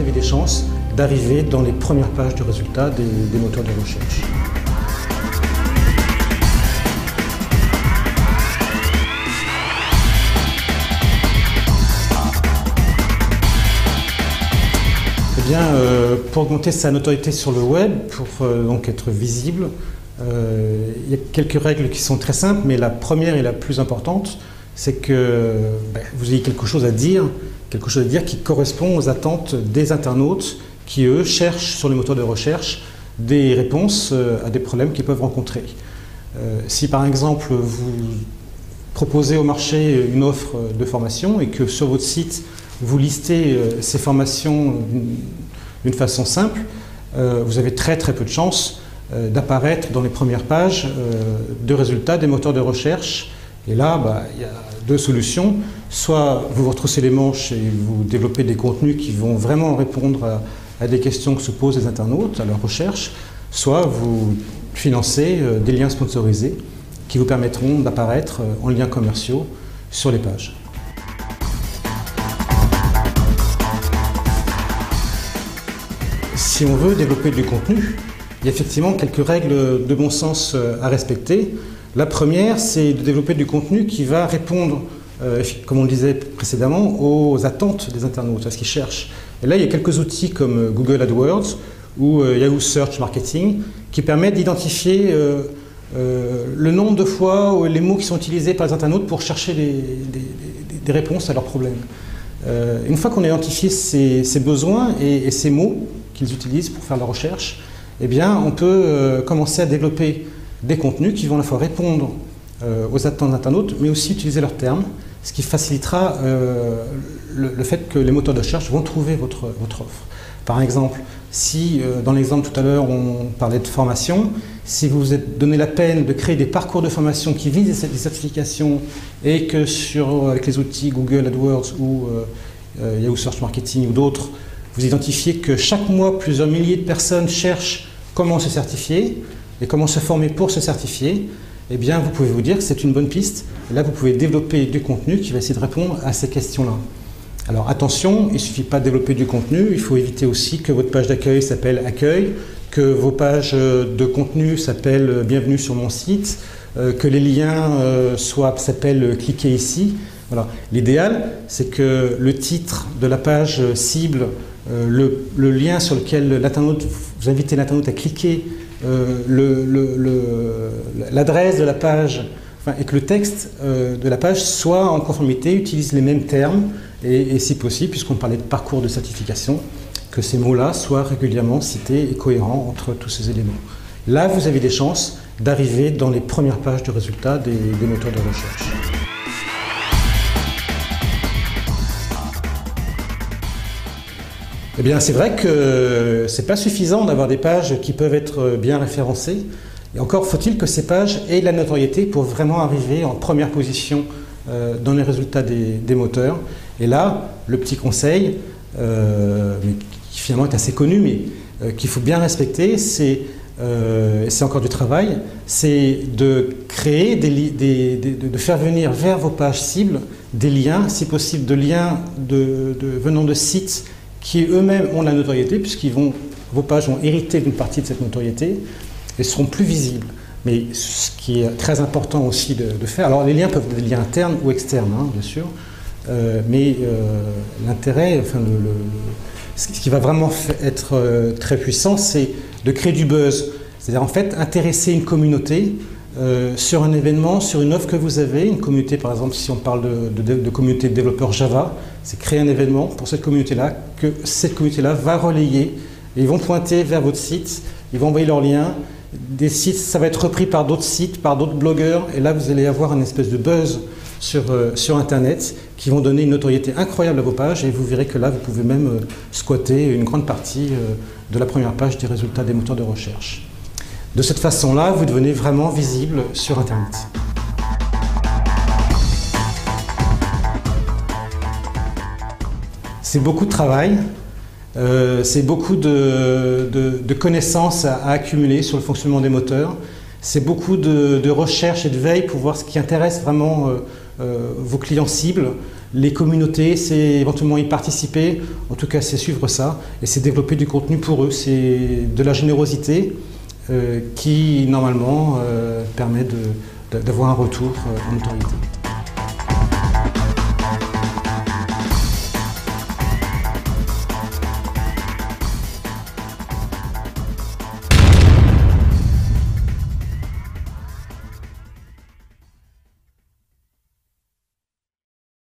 avez des chances d'arriver dans les premières pages de résultats des moteurs de recherche. Eh bien, pour augmenter sa notoriété sur le web, pour donc être visible, il y a quelques règles qui sont très simples, mais la première et la plus importante, c'est que vous ayez quelque chose à dire qui correspond aux attentes des internautes qui, eux, cherchent sur les moteurs de recherche des réponses à des problèmes qu'ils peuvent rencontrer. Si par exemple vous proposez au marché une offre de formation et que sur votre site vous listez ces formations d'une façon simple, vous avez très peu de chances d'apparaître dans les premières pages de résultats des moteurs de recherche. Et là, il y a deux solutions. Soit vous vous retroussez les manches et vous développez des contenus qui vont vraiment répondre à des questions que se posent les internautes, à leur recherche, soit vous financez des liens sponsorisés qui vous permettront d'apparaître en liens commerciaux sur les pages. Si on veut développer du contenu, il y a effectivement quelques règles de bon sens à respecter. La première, c'est de développer du contenu qui va répondre, comme on le disait précédemment, aux attentes des internautes, à ce qu'ils cherchent. Et là, il y a quelques outils comme Google AdWords ou Yahoo Search Marketing qui permettent d'identifier le nombre de fois ou les mots qui sont utilisés par les internautes pour chercher des réponses à leurs problèmes. Une fois qu'on a identifié ces besoins et ces mots qu'ils utilisent pour faire la recherche, eh bien, on peut commencer à développer des contenus qui vont à la fois répondre aux attentes d'internautes, mais aussi utiliser leurs termes, ce qui facilitera le fait que les moteurs de recherche vont trouver votre offre. Par exemple, si dans l'exemple tout à l'heure on parlait de formation, si vous vous êtes donné la peine de créer des parcours de formation qui visent des certifications et que avec les outils Google AdWords ou Yahoo Search Marketing ou d'autres, vous identifiez que chaque mois plusieurs milliers de personnes cherchent comment se certifier et comment se former pour se certifier, eh bien vous pouvez vous dire que c'est une bonne piste. Et là vous pouvez développer du contenu qui va essayer de répondre à ces questions-là. Alors attention, il ne suffit pas de développer du contenu, il faut éviter aussi que votre page d'accueil s'appelle Accueil, que vos pages de contenu s'appellent Bienvenue sur mon site, que les liens s'appellent Cliquez ici. Voilà. L'idéal, c'est que le titre de la page cible, le lien sur lequel l'internaute, vous invitez l'internaute à cliquer, l'adresse de la page, et que le texte de la page soit en conformité, utilise les mêmes termes, et si possible, puisqu'on parlait de parcours de certification, que ces mots-là soient régulièrement cités et cohérents entre tous ces éléments. Là, vous avez des chances d'arriver dans les premières pages de résultats des moteurs de recherche. Eh bien, c'est vrai que ce n'est pas suffisant d'avoir des pages qui peuvent être bien référencées. Et encore faut-il que ces pages aient de la notoriété pour vraiment arriver en première position dans les résultats des moteurs. Et là, le petit conseil, mais qui finalement est assez connu, mais qu'il faut bien respecter, c'est encore du travail, c'est de créer, de faire venir vers vos pages cibles des liens, si possible de liens venant de sites qui eux-mêmes ont de la notoriété, vos pages vont hériter d'une partie de cette notoriété et seront plus visibles. Mais ce qui est très important aussi de faire, alors les liens peuvent être des liens internes ou externes, hein, bien sûr, mais l'intérêt, enfin, ce qui va vraiment être très puissant, c'est de créer du buzz. C'est-à-dire en fait intéresser une communauté sur un événement, sur une offre que vous avez, une communauté par exemple, si on parle de communauté de développeurs Java, c'est créer un événement pour cette communauté-là, que cette communauté-là va relayer, et ils vont pointer vers votre site, ils vont envoyer leurs liens, des sites, ça va être repris par d'autres sites, par d'autres blogueurs, et là vous allez avoir une espèce de buzz sur Internet qui vont donner une notoriété incroyable à vos pages, et vous verrez que là vous pouvez même squatter une grande partie de la première page des résultats des moteurs de recherche. De cette façon-là, vous devenez vraiment visible sur Internet. C'est beaucoup de travail, c'est beaucoup de connaissances à accumuler sur le fonctionnement des moteurs, c'est beaucoup de recherche et de veille pour voir ce qui intéresse vraiment vos clients cibles, les communautés, c'est éventuellement y participer, en tout cas c'est suivre ça, et c'est développer du contenu pour eux, c'est de la générosité qui normalement permet d'avoir un retour en autorité.